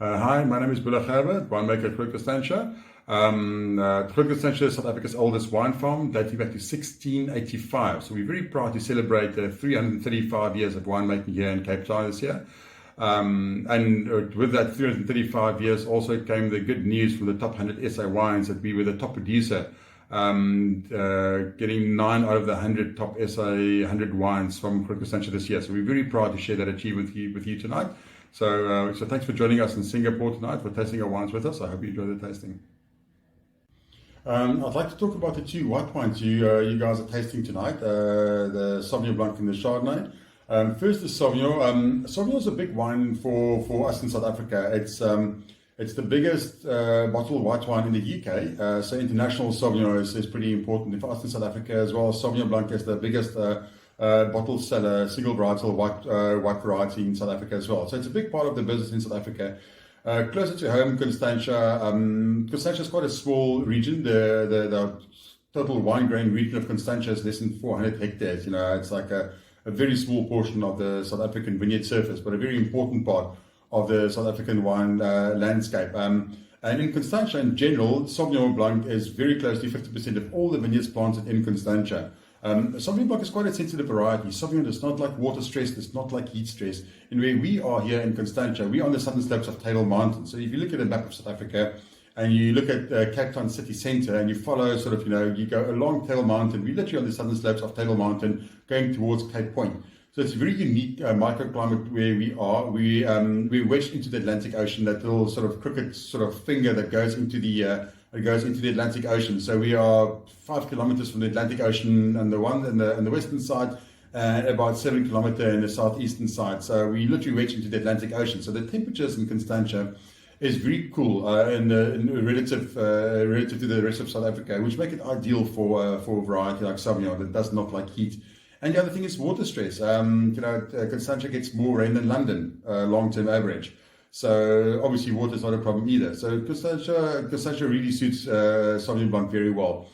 Hi, my name is Boela Gerber, winemaker at Groot Constantia. Groot Constantia is South Africa's oldest wine farm, dating back to 1685. So we're very proud to celebrate 335 years of winemaking here in Cape Town this year. And with that 335 years also came the good news from the top 100 SA wines that we were the top producer, getting 9 out of the 100 top SA 100 wines from Groot Constantia this year. So we're very proud to share that achievement with you tonight. So thanks for joining us in Singapore tonight for tasting our wines with us. I hope you enjoy the tasting. I'd like to talk about the two white wines you guys are tasting tonight, the Sauvignon Blanc and the Chardonnay. First, the Sauvignon. Sauvignon is a big wine for us in South Africa. It's the biggest bottled white wine in the UK. So international Sauvignon is pretty important for us in South Africa as well. Sauvignon Blanc is the biggest bottle seller, single varietal white variety in South Africa as well. So it's a big part of the business in South Africa. Closer to home, Constantia. Constantia is quite a small region. The total wine grain region of Constantia is less than 400 hectares. It's like a very small portion of the South African vineyard surface, but a very important part of the South African wine landscape. And in Constantia in general, Sauvignon Blanc is very close to 50% of all the vineyards planted in Constantia. Sauvignon Blanc is quite a sensitive variety. Sauvignon does not like water stress, does not like heat stress. And where we are here in Constantia, we're on the southern slopes of Table Mountain. So if you look at the map of South Africa and you look at Cape Town city centre and you follow you go along Table Mountain, we're literally on the southern slopes of Table Mountain going towards Cape Point. So it's a very unique microclimate where we are. We're wedged into the Atlantic Ocean, that little sort of crooked sort of finger that goes into the Atlantic Ocean. So we are 5 kilometers from the Atlantic Ocean on the western side, and about 7 kilometers in the southeastern side. So we literally wedged into the Atlantic Ocean. So the temperatures in Constantia is very cool in relative to the rest of South Africa, which make it ideal for a variety like Sauvignon that does not like heat. And the other thing is water stress. Constantia gets more rain than London, long-term average. So obviously water is not a problem either. So Constantia really suits Sauvignon Blanc very well.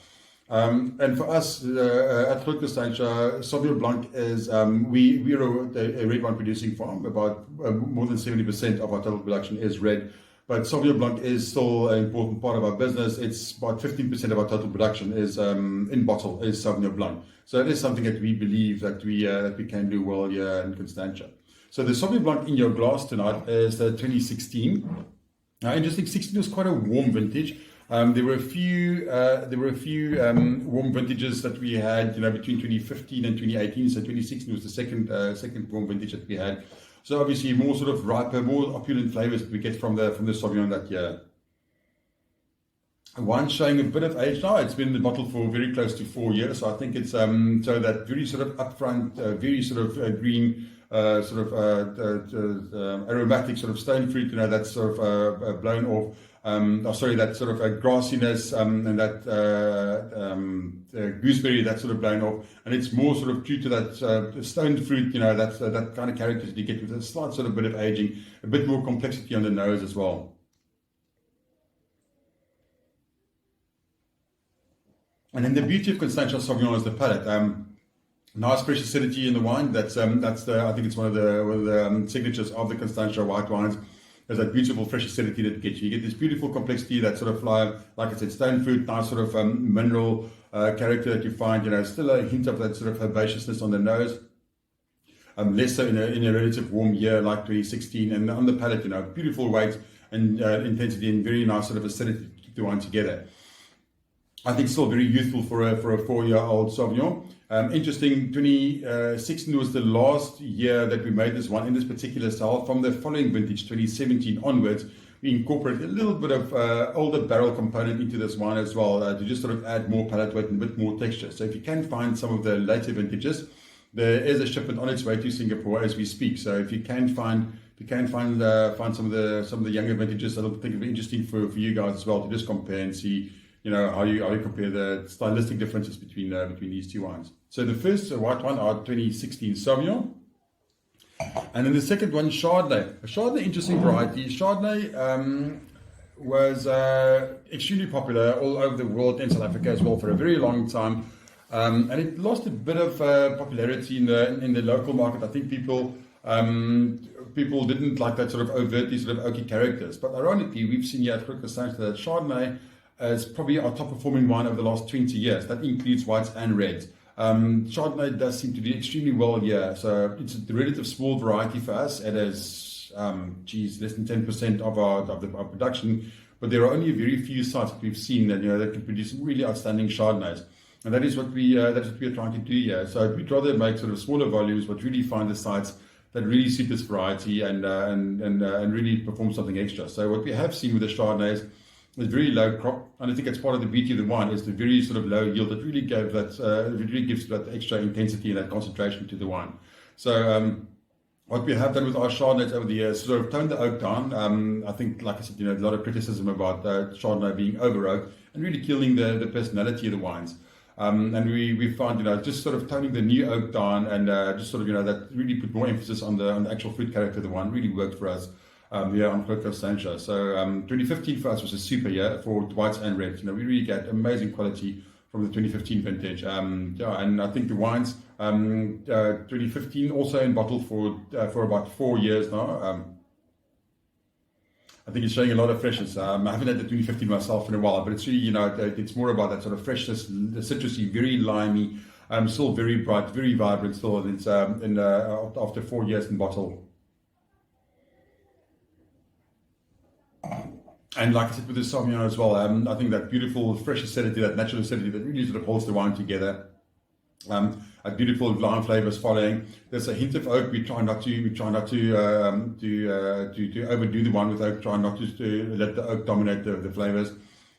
And for us at Groot Constantia, Sauvignon Blanc is, we're a red wine producing farm. About more than 70% of our total production is red. But Sauvignon Blanc is still an important part of our business. It's about 15% of our total production is in bottle is Sauvignon Blanc. So it is something that we believe that we can do well here in Constantia. So the Sauvignon Blanc in your glass tonight is the 2016. Interesting, 16 was quite a warm vintage. There were a few warm vintages that we had, between 2015 and 2018. So 2016 was the second warm vintage that we had. So obviously more sort of riper, more opulent flavors that we get from the Sauvignon that year. Wine showing a bit of age now. It's been in the bottle for very close to 4 years. So I think it's so that very sort of upfront, very sort of green, aromatic sort of stone fruit, that's sort of blown off. That sort of grassiness and that gooseberry that's sort of blown off, and it's more sort of due to that stone fruit, that kind of character that you get with a slight sort of bit of aging, a bit more complexity on the nose as well. And then the beauty of Constantia Sauvignon is the palate. Nice fresh acidity in the wine. I think it's one of the signatures of the Constantia white wines. There's that beautiful fresh acidity that you get. You get this beautiful complexity, that sort of like I said, stone fruit, nice sort of mineral character that you find. Still a hint of that sort of herbaceousness on the nose. Less so in a relative warm year like 2016, and on the palate, beautiful weight and intensity and very nice sort of acidity to keep the wine together. I think still very youthful for a 4-year-old Sauvignon. Interesting, 2016 was the last year that we made this one in this particular style. From the following vintage, 2017 onwards, we incorporated a little bit of older barrel component into this wine as well, to just sort of add more palate weight and a bit more texture. So if you can find some of the later vintages, there is a shipment on its way to Singapore as we speak. So if you can find some of the younger vintages, I think it'll be interesting for you guys as well to just compare and see how you compare the stylistic differences between these two wines. So the first white wine, our 2016 Sauvignon, and then the second one, Chardonnay. A Chardonnay, interesting variety. Chardonnay was extremely popular all over the world and South Africa as well for a very long time, and it lost a bit of popularity in the local market. I think people People didn't like that sort of overtly sort of oaky characters. But ironically, we've seen here at Groot Constantia that Chardonnay is probably our top performing wine over the last 20 years. That includes whites and reds. Chardonnay does seem to do extremely well here. So it's a relative small variety for us. It is, less than 10% of our production. But there are only a very few sites that we've seen that that can produce some really outstanding Chardonnays, and that is what we are trying to do here. So we'd rather make sort of smaller volumes, but really find the sites that really suit this variety and really perform something extra. So what we have seen with the Chardonnays is very low crop, and I think it's part of the beauty of the wine is the very sort of low yield that really gives that extra intensity and that concentration to the wine. So what we have done with our Chardonnays over the years, sort of toned the oak down. I think, like I said, a lot of criticism about Chardonnay being over oak and really killing the personality of the wines. And we found, just sort of toning the new oak down and just sort of, that really put more emphasis on the actual fruit character of the wine really worked for us here on Groot Constantia. So 2015 for us was a super year for whites and reds. We really get amazing quality from the 2015 vintage. And I think the wines, 2015 also in bottle for about 4 years now. I think it's showing a lot of freshness. I haven't had the 2015 myself in a while, but it's really, it's more about that sort of freshness, the citrusy, very limey, still very bright, very vibrant still. And it's after 4 years in bottle. And like I said with the Sauvignon as well, I think that beautiful fresh acidity, that natural acidity that really sort of holds the wine together. A beautiful lime flavors following. There's a hint of oak. We try not to overdo the wine with oak. Try not to let the oak dominate the flavors.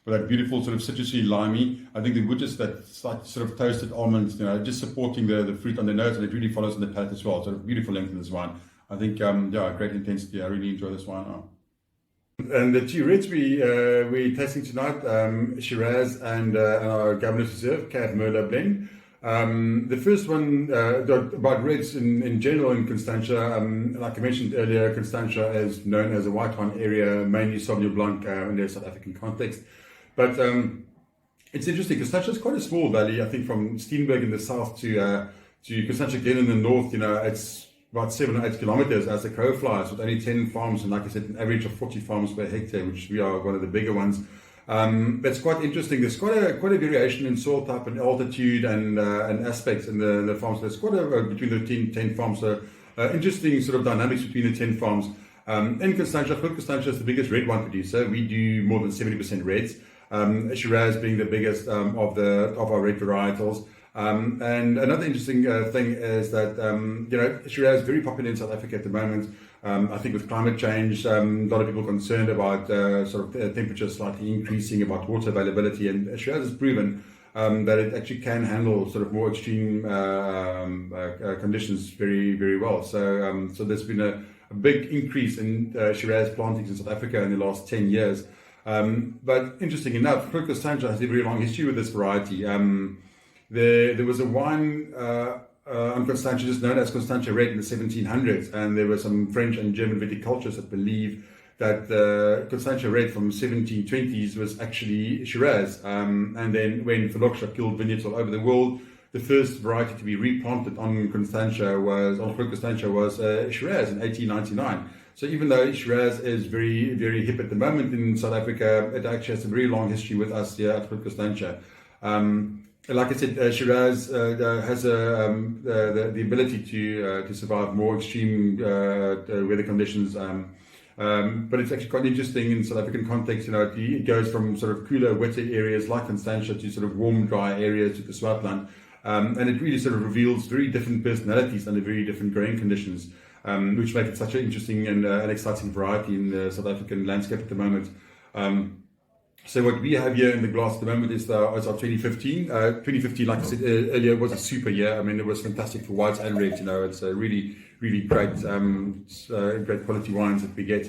But that beautiful sort of citrusy, limey. I think the wood is that slight sort of toasted almonds, just supporting the fruit on the nose, and it really follows on the palate as well. So beautiful length in this wine. I think great intensity. I really enjoy this wine now. And the two reds we're tasting tonight, Shiraz and our Gouverneurs Reserve Cab Merlot blend. The first one about reds in general in Constantia, like I mentioned earlier, Constantia is known as a white wine area, mainly Sauvignon Blanc in the South African context. But it's interesting, Constantia is quite a small valley. I think from Steenberg in the south to Constantia again in the north, it's about 7 or 8 kilometers as the crow flies, with only 10 farms, and like I said, an average of 40 farms per hectare, which we are one of the bigger ones. That's quite interesting. There's quite a variation in soil type and altitude and aspects in the farms. There's quite a between the 10 farms. So interesting sort of dynamics between the 10 farms. In Constantia, Constantia is the biggest red wine producer. We do more than 70% reds. Shiraz being the biggest of our red varietals. And another interesting thing is that Shiraz is very popular in South Africa at the moment. I think with climate change, a lot of people concerned about sort of temperatures slightly increasing, about water availability, and Shiraz has proven that it actually can handle sort of more extreme conditions very, very well. So there's been a big increase in Shiraz plantings in South Africa in the last 10 years. But interesting enough, Groot Constantia has a very long history with this variety. There was a wine on Constantia just known as Constantia Red in the 1700s, and there were some French and German viticulturists that believe that Constantia Red from the 1720s was actually Shiraz. And then when Phylloxera killed vineyards all over the world, the first variety to be replanted on Groot Constantia was Shiraz in 1899. So even though Shiraz is very, very hip at the moment in South Africa, it actually has a very long history with us here at Groot Constantia. Like I said, Shiraz has the ability to survive more extreme weather conditions. But it's actually quite interesting in South African context. It goes from sort of cooler, wetter areas like Constantia to sort of warm, dry areas to the Swartland. And it really sort of reveals very different personalities under very different growing conditions, which make it such an interesting and exciting variety in the South African landscape at the moment. So what we have here in the glass at the moment is our 2015. 2015, like I said earlier, was a super year. I mean, it was fantastic for whites and reds. It's a really, really great, great quality wines that we get.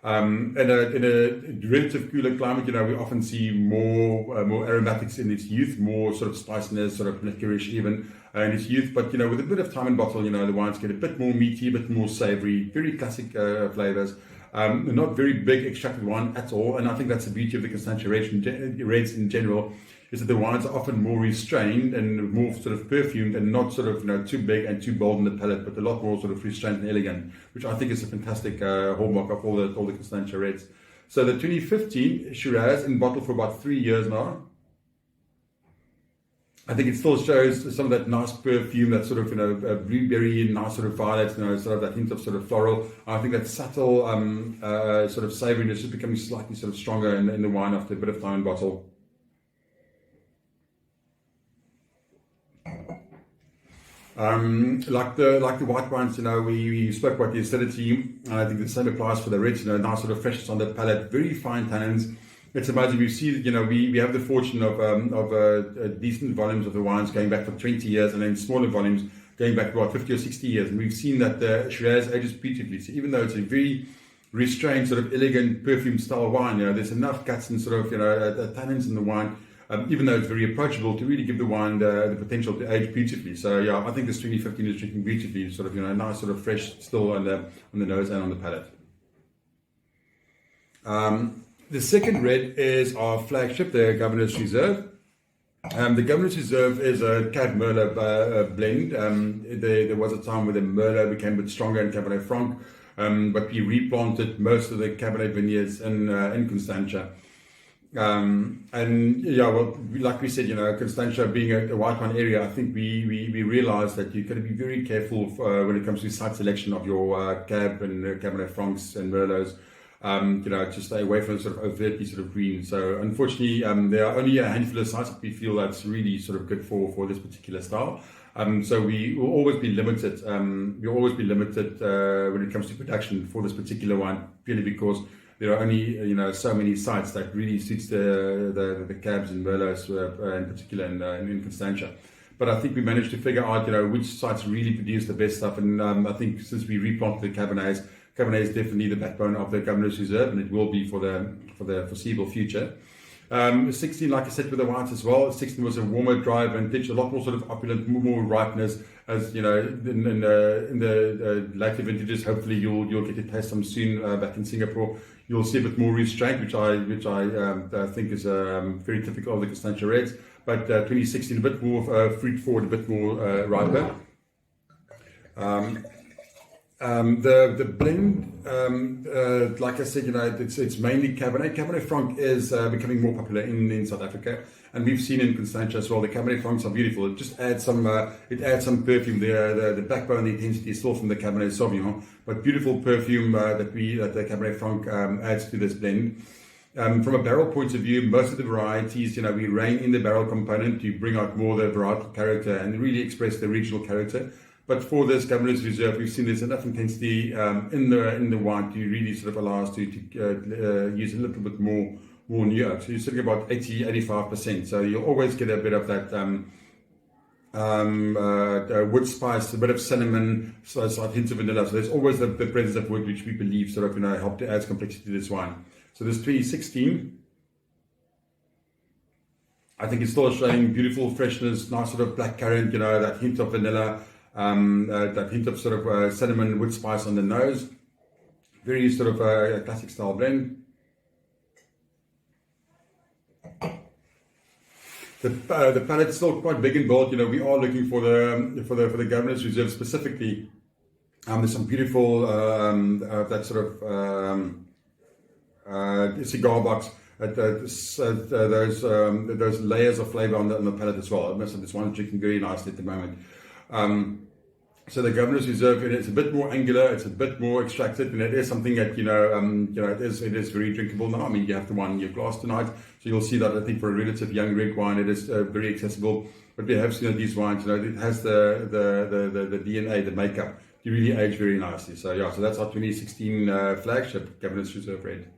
In a relative cooler climate, we often see more aromatics in its youth, more sort of spiciness, sort of licorice even in its youth. But with a bit of time in bottle, the wines get a bit more meaty, a bit more savoury, very classic flavors. Not very big extracted wine at all, and I think that's the beauty of the Constantia reds in general, is that the wines are often more restrained and more sort of perfumed and not sort of too big and too bold in the palate, but a lot more sort of restrained and elegant, which I think is a fantastic hallmark of all the Constantia Reds. So the 2015 Shiraz in bottle for about 3 years now. I think it still shows some of that nice perfume, that sort of blueberry, nice sort of violets, sort of that hint of sort of floral. I think that subtle sort of savouriness is becoming slightly sort of stronger in the wine after a bit of time in bottle. Like the white wines, we spoke about the acidity, and I think the same applies for the reds. Nice sort of freshness on the palate, very fine tannins. It's amazing. We see that we have the fortune of decent volumes of the wines going back for 20 years, and then smaller volumes going back about 50 or 60 years. And we've seen that the Shiraz ages beautifully. So even though it's a very restrained, sort of elegant perfume style wine, there's enough guts and sort of tannins in the wine. Even though it's very approachable, to really give the wine the potential to age beautifully. So yeah, I think this 2015 is drinking beautifully, sort of nice, sort of fresh still on the nose and on the palate. The second red is our flagship, the Gouverneurs Reserve. The Gouverneurs Reserve is a Cab Merlot blend. There was a time where the Merlot became a bit stronger in Cabernet Franc, but we replanted most of the Cabernet vineyards in Constantia. And yeah, well, like we said, Constantia being a white wine area, I think we realized that you've got to be very careful when it comes to site selection of your Cab and Cabernet Francs and Merlots. To stay away from sort of overtly sort of green. So unfortunately, there are only a handful of sites that we feel that's really sort of good for this particular style. So we will always be limited. We'll always be limited when it comes to production for this particular wine, purely because there are only so many sites that really suits the Cabs and Merlots in particular in Constantia. But I think we managed to figure out which sites really produce the best stuff, and I think since we replanted the Cabernets, Cabernet is definitely the backbone of the Gouverneurs Reserve, and it will be for the foreseeable future. 16, like I said, with the whites as well. 16 was a warmer, dry vintage, a lot more sort of opulent, more ripeness. As in the later vintages, hopefully you'll get to taste some soon back in Singapore. You'll see a bit more restraint, which I think is very typical of the Constantia Reds. But 2016, a bit more fruit forward, a bit more riper. The blend, like I said, it's mainly Cabernet. Cabernet Franc is becoming more popular in South Africa, and we've seen in Constantia as well. The Cabernet Francs are beautiful. It just adds some perfume there. The backbone, the intensity is still from the Cabernet Sauvignon, but beautiful perfume that the Cabernet Franc adds to this blend. From a barrel point of view, most of the varieties, we rein in the barrel component to bring out more the varietal character and really express the regional character. But for this Gouverneurs Reserve, we've seen there's enough intensity in the wine to really sort of allow us to use a little bit more new oak. So you're sitting about 80-85%. So you'll always get a bit of that wood spice, a bit of cinnamon, slight hints of vanilla. So there's always the presence of wood, which we believe sort of help to add complexity to this wine. So this 2016, I think it's still showing beautiful freshness, nice sort of black currant, that hint of vanilla. That hint of sort of cinnamon wood spice on the nose. Very sort of a classic style blend. The palate's still quite big and bold. We are looking for the Gouverneurs Reserve specifically. There's some beautiful that sort of cigar box. Those layers of flavor on the palate as well. This one's drinking very nicely at the moment. So the Gouverneurs Reserve, it's a bit more angular, it's a bit more extracted, and it is something that it is very drinkable now. I mean, you have the one in your glass tonight, so you'll see that. I think for a relative young red wine, it is very accessible. But we have seen these wines, it has the DNA, the makeup to really age very nicely. So yeah, so that's our 2016 flagship Gouverneurs Reserve Red.